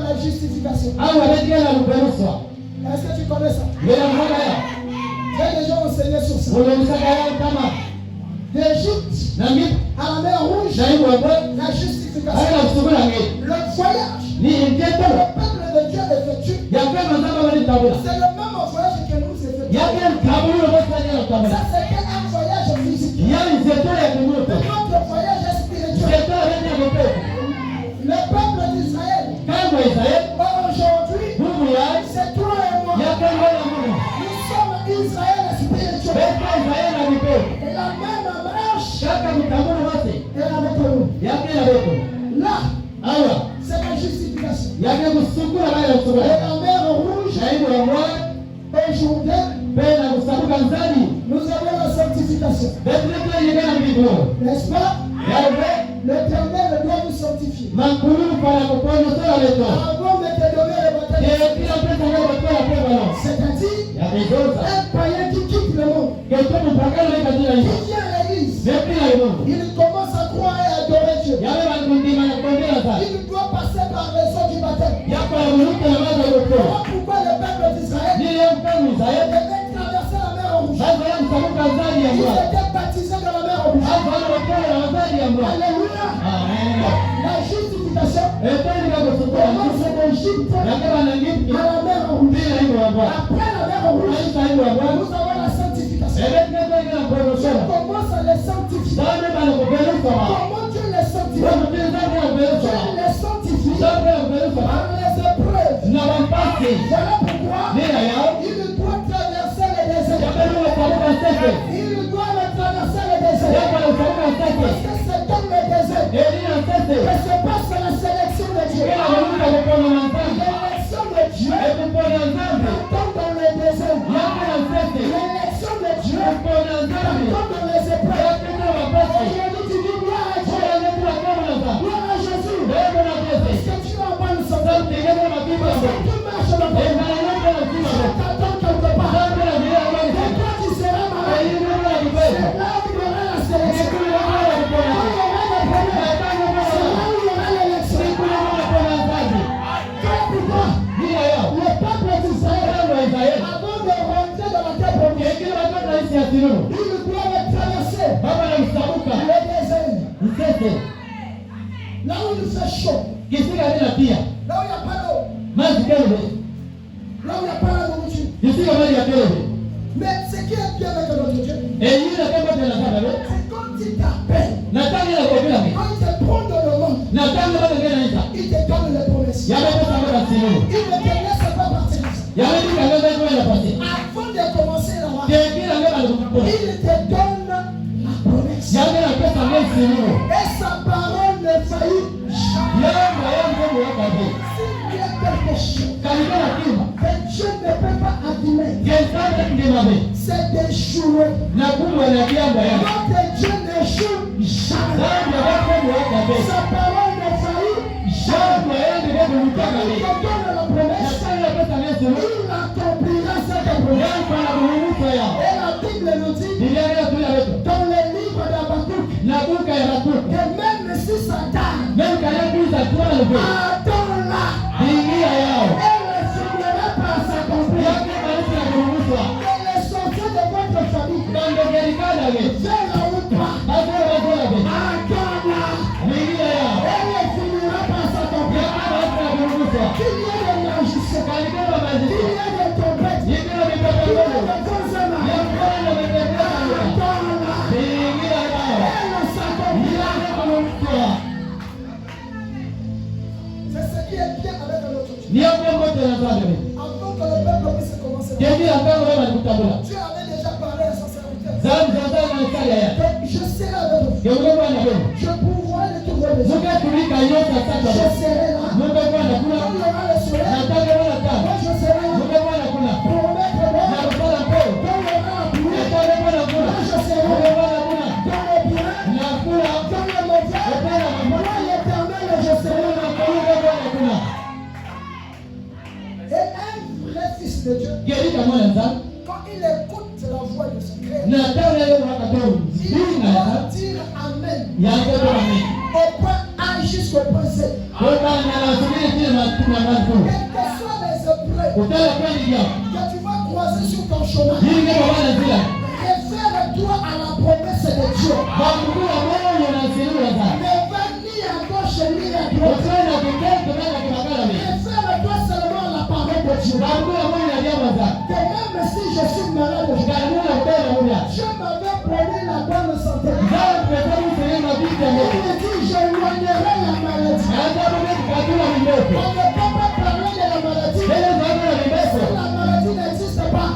la justification. Au avec la luberusa. Est-ce que tu connais ça? Bila mwana. J'ai déjà enseigné sur ça. D'Égypte à la mer Rouge, la justification. Le voyage que le peuple de Dieu effectue, c'est le même voyage que nous effectuons. Ça, c'est un voyage physique. Notre voyage est spirituel. Le peuple d'Israël, aujourd'hui, c'est toi et moi. Nous sommes Israël spirituel. Et la même marche est avec nous. Là, c'est la justification. Et la mer Rouge, aujourd'hui, nous avons la sanctification. N'est-ce pas? L'Éternel doit nous sanctifier. Avant de te donner le baptême, c'est-à-dire un païen qui quitte le monde, qui vient à l'église, il commence à croire et à adorer Dieu. Il doit passer par raison du baptême. Voilà pourquoi le peuple d'Israël devait traverser la mer Rouge. Il était baptisé dans la mer Rouge. Alléluia. La justification commence d'Égypte à la mer Rouge. Après la mer Rouge, nous avons la sanctification. Dieu commence à les sanctifier. Comment Dieu les sanctifie? Dieu les sanctifie par les épreuves. Voilà pourquoi il doit traverser le désert. Il doit traverser le désert. Parce que c'est dans le désert que se passe la sélection de Dieu. L'élection de Dieu attend dans le désert. L'élection de Dieu attend dans les épreuves. Aujourd'hui, tu dis gloire à Dieu. Gloire à Jésus. Parce que tu vas pas nous sauver. Parce que tu marches dans le monde. Je t'attends quelque part. Et toi, tu seras malade. C'est là où il y aura la sélection. Quand il y aura le problème, c'est là où il y aura l'élection. Quel pourquoi le peuple d'Israël, avant de rentrer dans la terre promise, il doit traverser le désert. Là où il fait chaud. Là où il n'y a pas d'eau. Là où il n'y a pas la nourriture. Mais ce qui est bien avec notre Dieu, c'est quand il t'appelle, quand il te prend dans le monde, il te donne les promesses. Il ne te laisse pas partir. Avant de commencer là-bas, il te donne la promesse. Et sa parole ne faillit jamais. S'il y a quelque chose que Dieu ne peut pas abîmer, c'est d'échouer. Notre Dieu n'échoue jamais. Sa parole ne faillit jamais. Quand il te donne la promesse, il accomplira cette promesse. Et la Bible nous dit dans le livre d'Habakkuk que même si Satan attends-la, elle ne finira par s'accomplir. Elle est sortie de votre famille. Vers la route. Attends-la. Elle ne finira par s'accomplir. Qu'il y ait des magiciens, qu'il y ait des trompettes, qu'il y ait des grands amants. Attends-la. Elle s'accomplira. C'est ce qui est bien avec notre Dieu. Avant que le peuple puisse commencer, Dieu avait déjà parlé à son serviteur. Je serai avec vous. Je pourrai les trouver besoin. Je serai là. Quand il y aura le soleil, moi je serai là. Pour mettre l'eau. Quand il y aura la pluie, moi je serai là. Dans le bien, dans le mauvais, moi l'Éternel, je serai là. Et un vrai fils de Dieu, quand il écoute la voix de son Créateur, il doit dire Amen. Au point A jusqu'au point Z. que soient les épreuves que tu vas croiser sur ton chemin, réfère-toi à la promesse de Dieu. Ne va ni à gauche ni à droite. Réfère-toi seulement à la parole de Dieu. Que même si je suis malade, Dieu m'avait promis la bonne santé. Il me dit, j'éloignerai la maladie. On ne peut pas parler de la maladie si la maladie n'existe pas.